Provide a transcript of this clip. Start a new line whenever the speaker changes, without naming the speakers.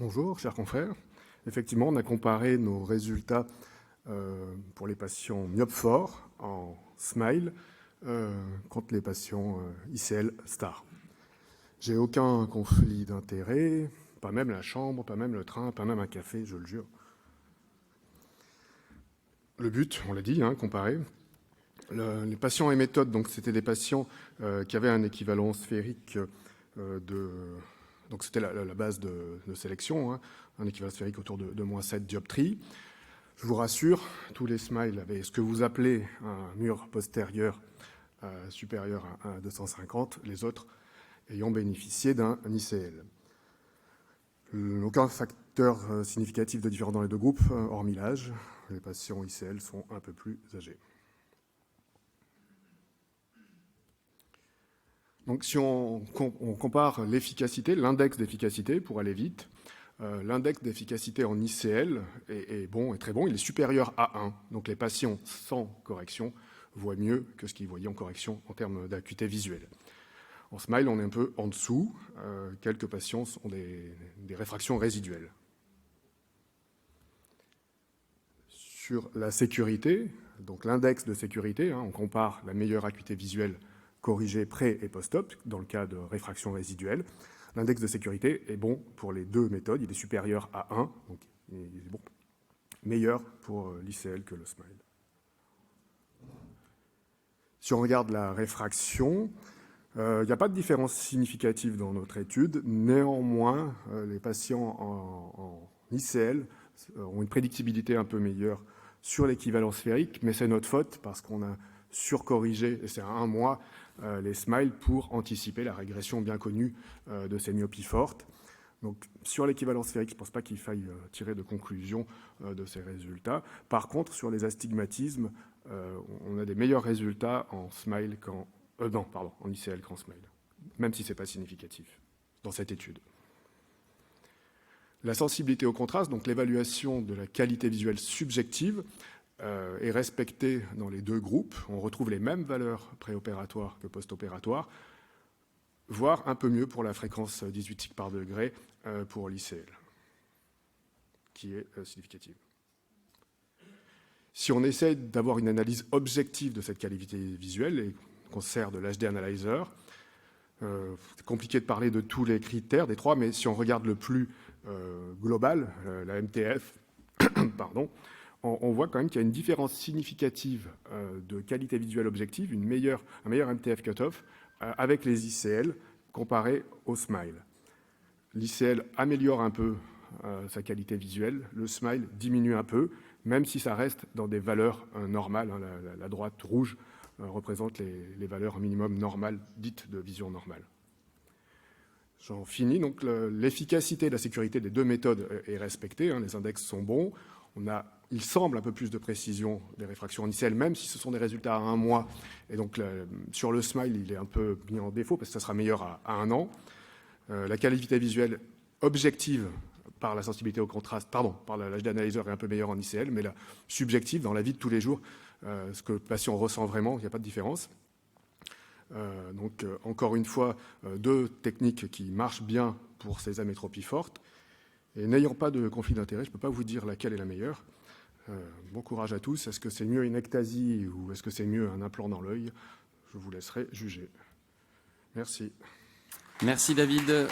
Bonjour, chers confrères. Effectivement, on a comparé nos résultats pour les patients myopes forts en SMILE contre les patients ICL STAR. J'ai aucun conflit d'intérêt, pas même la chambre, pas même le train, pas même un café, je le jure. Le but, on l'a dit, comparer. Les patients et méthodes, donc c'était des patients qui avaient un équivalent sphérique donc c'était la base de sélection, un équivalent sphérique autour de moins 7 dioptries. Je vous rassure, tous les SMILE avaient ce que vous appelez un mur postérieur supérieur à 250, les autres ayant bénéficié d'un ICL. Aucun facteur significatif de différence dans les deux groupes, hormis l'âge. Les patients ICL sont un peu plus âgés. Donc si on compare l'efficacité, l'index d'efficacité, pour aller vite, l'index d'efficacité en ICL est très bon, il est supérieur à 1. Donc les patients sans correction voient mieux que ce qu'ils voyaient en correction en termes d'acuité visuelle. En SMILE, on est un peu en dessous. Quelques patients ont des réfractions résiduelles. Sur la sécurité, donc l'index de sécurité, on compare la meilleure acuité visuelle corrigée pré- et post-op, dans le cas de réfraction résiduelle. L'index de sécurité est bon pour les deux méthodes, il est supérieur à 1, donc il est bon, meilleur pour l'ICL que le SMILE. Si on regarde la réfraction, il n'y a pas de différence significative dans notre étude. Néanmoins, les patients en ICL ont une prédictibilité un peu meilleure sur l'équivalent sphérique, mais c'est notre faute parce qu'on a surcorrigé, et c'est à 1 mois, les SMILE pour anticiper la régression bien connue de ces myopies fortes. Donc, sur l'équivalent sphérique, je ne pense pas qu'il faille tirer de conclusion de ces résultats. Par contre, sur les astigmatismes, on a des meilleurs résultats en SMILE en ICL qu'en SMILE, même si ce n'est pas significatif dans cette étude. La sensibilité au contraste, donc l'évaluation de la qualité visuelle subjective, est respectée dans les deux groupes. On retrouve les mêmes valeurs préopératoires que post-opératoires, voire un peu mieux pour la fréquence 18 tics par degré pour l'ICL, qui est significative. Si on essaie d'avoir une analyse objective de cette qualité visuelle et qu'on sert de l'HD Analyzer, c'est compliqué de parler de tous les critères des trois, mais si on regarde le plus global, la MTF, pardon, on voit quand même qu'il y a une différence significative de qualité visuelle objective, un meilleur MTF cutoff avec les ICL comparé au SMILE. L'ICL améliore un peu sa qualité visuelle, le SMILE diminue un peu, même si ça reste dans des valeurs normales. La droite rouge représente les valeurs minimum normales, dites de vision normale. J'en finis. Donc l'efficacité et la sécurité des deux méthodes est respectée. Les index sont bons. Il semble un peu plus de précision des réfractions en ICL, même si ce sont des résultats à 1 mois. Et donc sur le SMILE, il est un peu mis en défaut parce que ça sera meilleur à 1 an. La qualité visuelle objective par la sensibilité au contraste, par l'HD Analyzer est un peu meilleure en ICL, mais la subjective, dans la vie de tous les jours, ce que le patient ressent vraiment, il n'y a pas de différence. Donc, encore une fois, deux techniques qui marchent bien pour ces amétropies fortes. Et n'ayant pas de conflit d'intérêt, je ne peux pas vous dire laquelle est la meilleure. Bon courage à tous. Est-ce que c'est mieux une ectasie ou est-ce que c'est mieux un implant dans l'œil? Je vous laisserai juger. Merci.
Merci David.